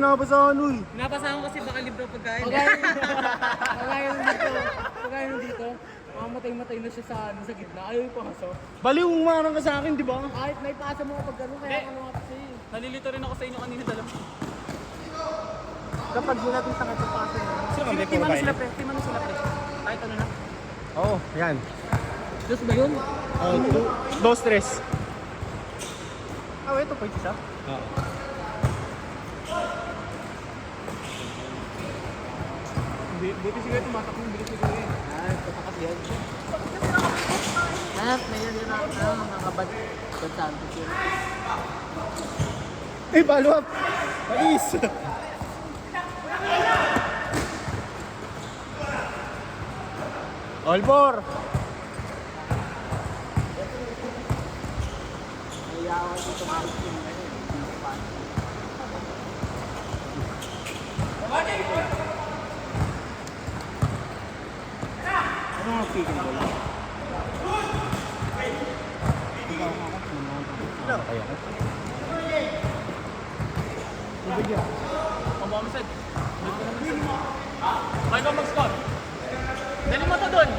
Napasahan uy. Napasahan ko kasi baka libre ang pagkain. Pagkain dito. Mamatay-matay na siya sa gitna. Ayaw ipasok. Baliw, umarang ka sa akin, di ba? Kahit may pasa mo kapag gano'n, kaya ka lumapit sa'yo. Nalilito rin ako sa inyo kanina dalawa. Kapag ginatita ka sa pasa mo. Timano sila pre. Kahit ano na. Oo, yan. Diyos ba yun? Oh, dos, tres. Ah, ito pa isa. Oo. Buti siguro tumatak ng bilis siguro eh. Tatakas yan. May yan yun nakabad sandwich yun. Ay, follow up! Palis! All four! Nahiyawan dito maris yun. Ano ang kicking ball? Kaya ka? Bibigyan. Pamamasid. May ka mag-score. Dali mo to dun.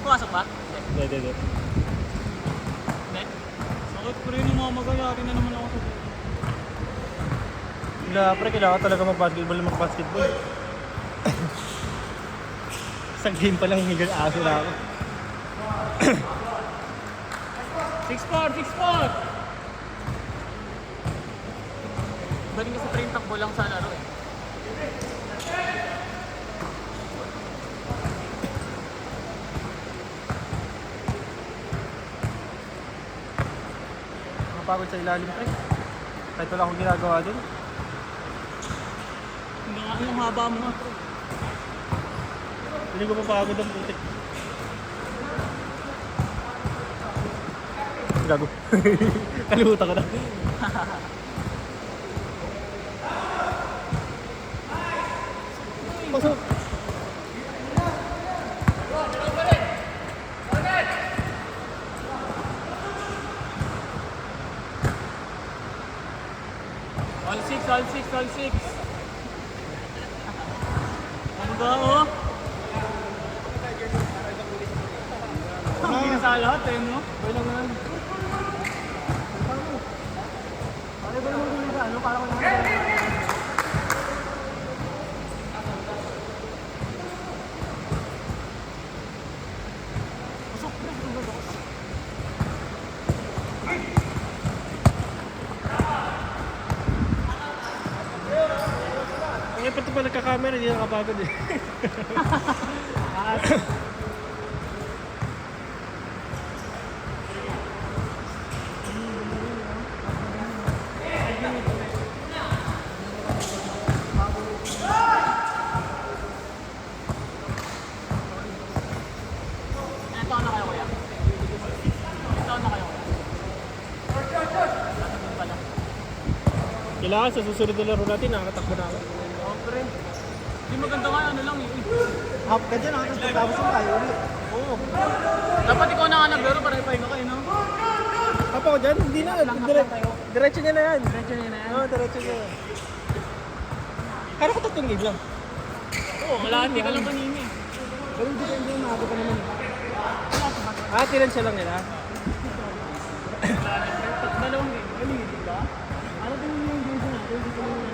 Pumasok ba? Hindi. Hindi. Sakit ko rin yung mga magayari na naman ako sa dito. Wala, pre, kailangan talaga mag-basketball. Isang game pa lang hinggal aso na ako. 6-4! Galing ka sa train takbo lang sa laro eh. Napagod sa ilalim, pre. Kahit wala akong ginagawa dun. Hindi nga yung haba mo nga. Hindi ko mapagod ang putik. Gago. Kalimutan ko na. Pasok. All six. Ano ba oh? Hindi na sa lahat eh no? Okay lang yan. Ano ba naman yung ano? Para ko naman. Ang ipag pa nagka-camera, hindi nakapagod eh. Ilan taon na kayo kuya? Ilan taon na kayo kuya? Tatakbo pala. Kailangan sa susunod na laro natin, nakakatakbo na ako. Oo pre. Hindi maganda nga ano lang eh. Half ka dyan, tapos mo tayo ulit. Oo. Dapat ikaw na nga naglaro para ipahinga kayo no? Apa ko dyan? Hindi na. Diretso niya na yan. Diretso na yan. Oo, diretso niya yan. Kala ko tatlong game lang. Oo, malahati ka lang kanina eh. Pero hindi ka maaga pa naman. Tiransya lang nila. Dalawang game. Galing ba? Ano ba yung game natin? Hindi ko naman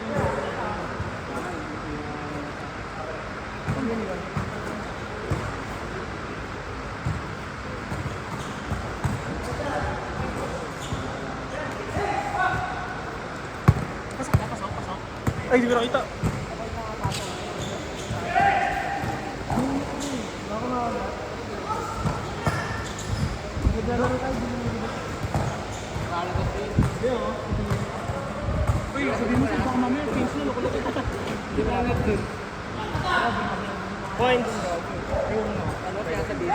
Pasok. Ay, hindi ko nakita. Uy, sabihin mo sa baka mamaya, change na, loko-loko ka. Di ba nga dun? Points. Ano kaya sabihin?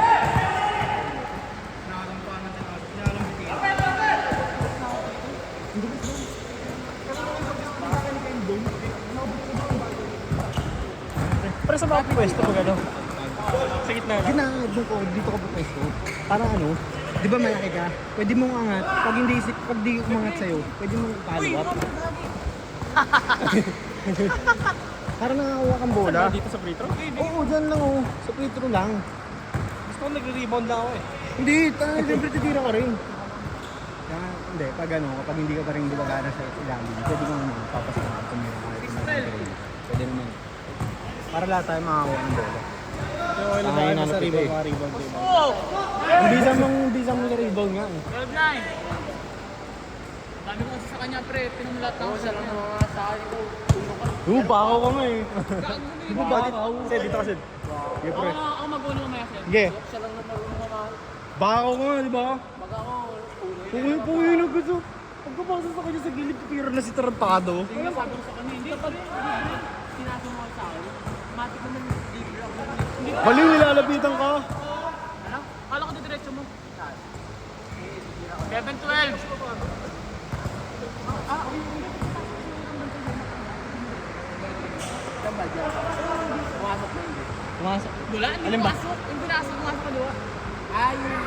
Para sa mga pwesto pag ano. Sa gitna lang. Ginagad ko, dito ko pwesto. Para ano, di ba malaki ka? Pwede mong angat. Pag di umangat sa'yo, pwede mong follow up. Parang nakakuha kang bola. Dito sa free throw? Oo, dyan lang oh. Sa free throw lang. Gusto ko nagre-rebound lang ako eh. Hindi, siyempre titira ka rin. Kaya, hindi, pag ano, kapag hindi ka pa rin gumagana sa ilalim, pwede kang papasok ka kung meron ka rin. Pwede naman. Para lahat tayo makakuha ng bola. Yung oil na Ay, tayo sa nalapit rebound, eh. mga rebound. Oh! Hindi sa mga rebound nga eh. 12-9. Dami ko kasi sa kanya, pre. Pinumulat na ako sa lang mga sa akin ko. Bakaw ka nga eh. Di ba bakaw? Sid, dito ka Sid. Sige pre. Ako magulo mamaya sir. Sige. Siya lang na marunong mamahal. Bakaw ka nga, di ba? Pag ako, Puwi na gusto. Pagkabasa sa kanya sa gilid, tira na si Tarantado. Kaya sabi ko sa kanya, hindi kapag pinasok mo sa akin, matik ko na libre ako. Hindi ko Baliw, nilalapitan ka. alam. Kala ko diretso mo. 11-12. Pumasok. Wala, hindi Alin ba? pumasok. Yung pinasok, pumasok ka doon. Yung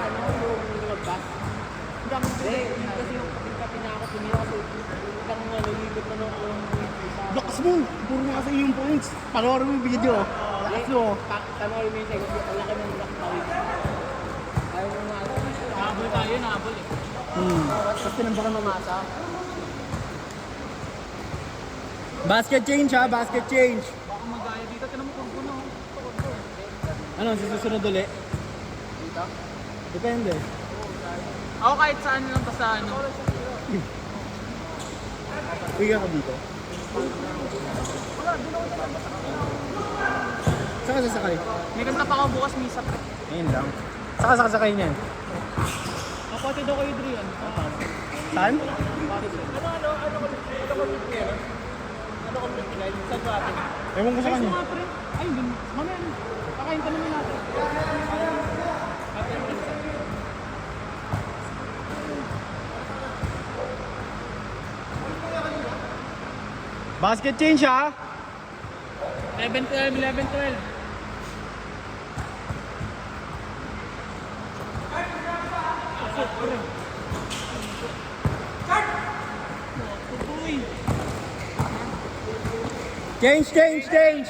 lumagpas. Hindi ako kasi yung kapit-kapit niya ako, tumira ako. Biglang nalilipot na ako yung isa. Lakas mo. Puro na kasi yung points. Panoorin mo yung video. Lakas mo. Tanong mo yung second, ang laki ng block tawid. Ayaw mo nga. Nahabol tayo, nahabol eh. Tapos tinambakan mamasa. Basket change ha, basket change. Baka magaya dito, tinan mo kung puno. Ano, sa susunod ulit? Dito? Depende. Ako kahit saan lang basta ano. Uwi ako dito. Saka sasakay? May kanta pa ako bukas misa pre. Ayun lang. Saka sasakay niyan. Kapatid ako yung Adrian. Saan? Ewan ko sa kanya. Nga pre. Ay, hindi. Mamaya ano. Kakain pa naman natin. Basket change ha? 11-12, 11-12. Change, change, change!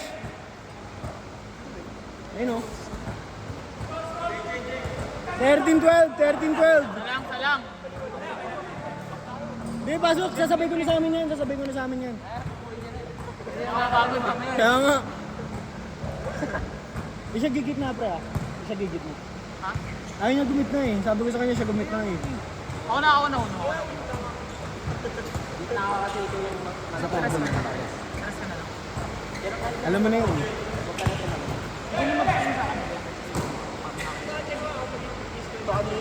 Ayun o. 13-12, 13-12. Salang. Di, pasok. Sasabay ko na sa amin yan. Sasabay ko na sa amin yan. Mga bago mamaya. Kaya nga. Di siya gigit na, pre ah. Di siya gigit na. Ha? Ayaw niya gumit na eh. Sabi ko sa kanya siya gumit na eh. Ako na. Sa pagod na. Taras ka na lang. Alam mo na yun.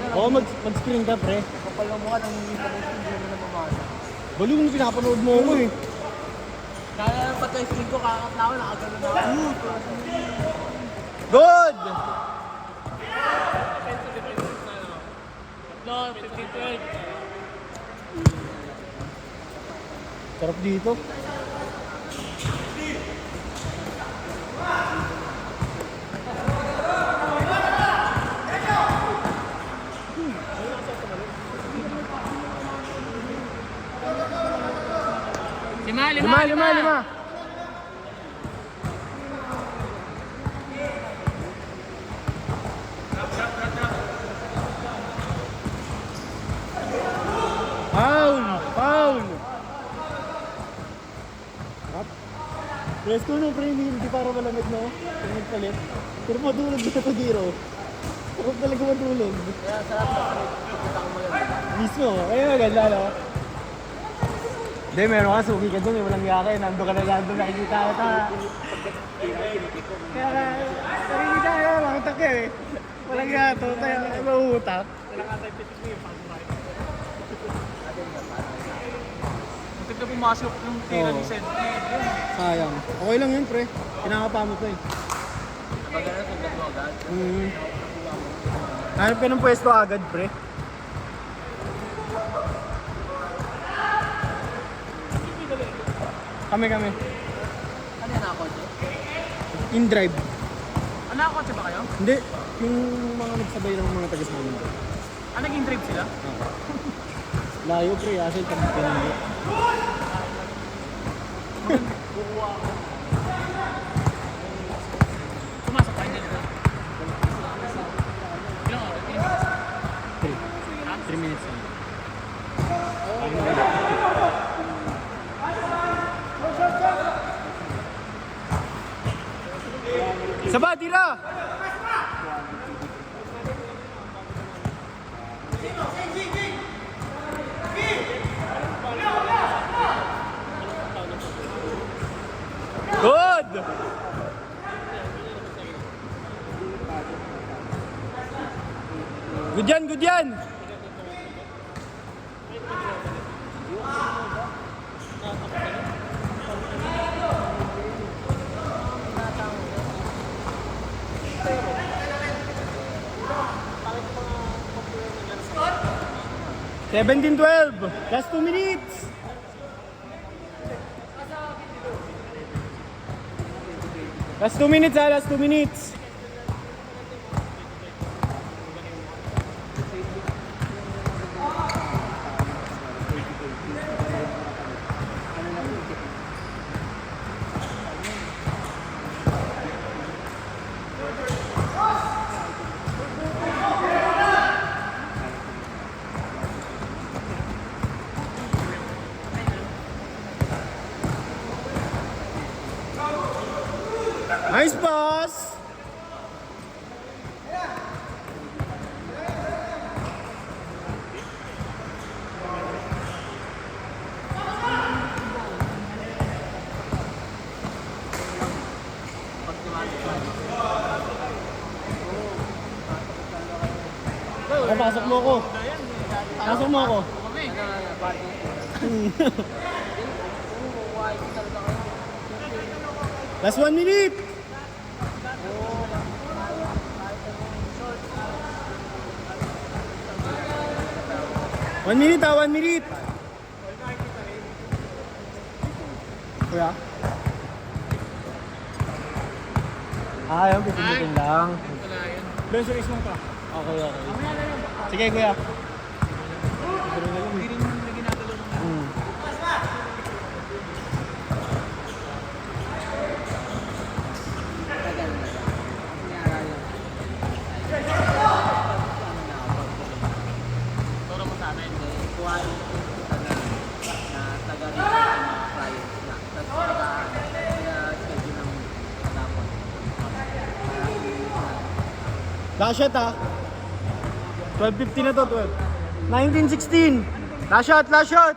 Oo, mag-screen ka, pre. Kapal ng mukha ng hindi na mamasa. Baliw mo, pinapanood mo ako eh. Kaya patay screen ko, kakat na ako, nakagano na ako. Good! No, 15-12. Sarap dito. Lima. Foul! Press ko nung pre, hindi para malamig no? Kung nagpalit. Pero madulog dito sa giro. Huwag talaga madulog. Kaya sarap na pre. Kita ko maganda. Mismo, ayun maganda no? Hindi, meron ka, suki ka dun eh, walang yaka eh. Nando ka na lang dun, nakikita ka ta. Kaya ka, nakikita ka, makutak ka eh. Walang yato, tayo mahutak. Muntik na pumasok yung tira ni Sed. Sayang. Okay lang yun pre, kinakapa mo to eh. Napagana, sundan mo agad. Hanap ka ng pwesto agad pre. Kami. Ano yan ako? In drive. Ano ako ba kayo? Hindi, yung mga nagsabay ng mga tagas namin. Ah, naging trip sila? Layo pre, asal kami pinili. Pumasok pa, hindi na. Ilang oras? 3 minutes lang. Saba, tira! Good! Good yan, good yan! Seventeen 12. Last 2 minutes. Last 2 minutes last 2 minutes. Nice pass! Pasok mo ako. Pasok mo ako. Last 1 minute! One minute 1 minute. Kuya? Yung pipilitin lang. Ben, sa ismong pa. Okay. Sige, kuya. Hindi rin na ginagalaw ng turo mo sa amin. Kuha yung na taga rin sa mga clients na. Tapos schedule ng tapon. Last shot ah. 12:50 na to, 12. 19-16. Last shot, last shot.